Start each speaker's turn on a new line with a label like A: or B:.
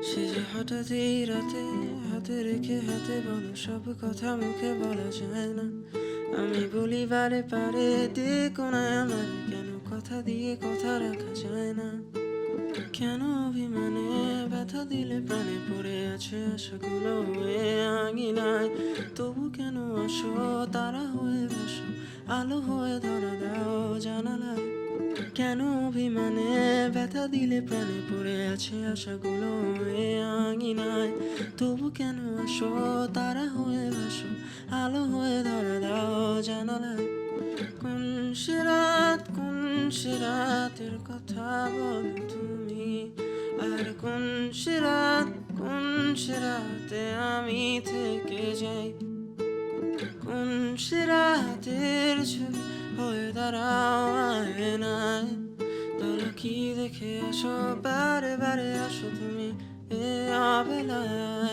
A: সে যে হঠাৎ এই রাতে হাতে রেখে হাতে বলো সব কথা মুখে বলা যায় না। আমি বলি বারে পারে দেখো না আমার কেন কথা দিয়ে কথা রাখা যায় না। কেন অভিমানে ব্যথা দিলে প্রাণে পড়ে আছে আশাগুলো হয়ে আঙিনায়। তবু কেন আসো তারা হয়ে বসো, আলো হয়ে ধরা দাও জানালায়। কেন অভিমানে ব্যথা দিলে প্রাণে পড়ে আছে আশাগুলো হয়ে আঙিনায়। তবু কেন আসো তারা হয়ে বসো, আলো হয়ে ধরা দাও জানালায়। কোন সে রাতের কথা বলো তুমি, আর কোন সে রাতে আমি থেকে যাই। কোন সে রাতের ছবি হয়ে দাঁড়াও আয়নায়। তারা কি দেখে আসো বারে বারে আসো তুমি এ অবেলায়।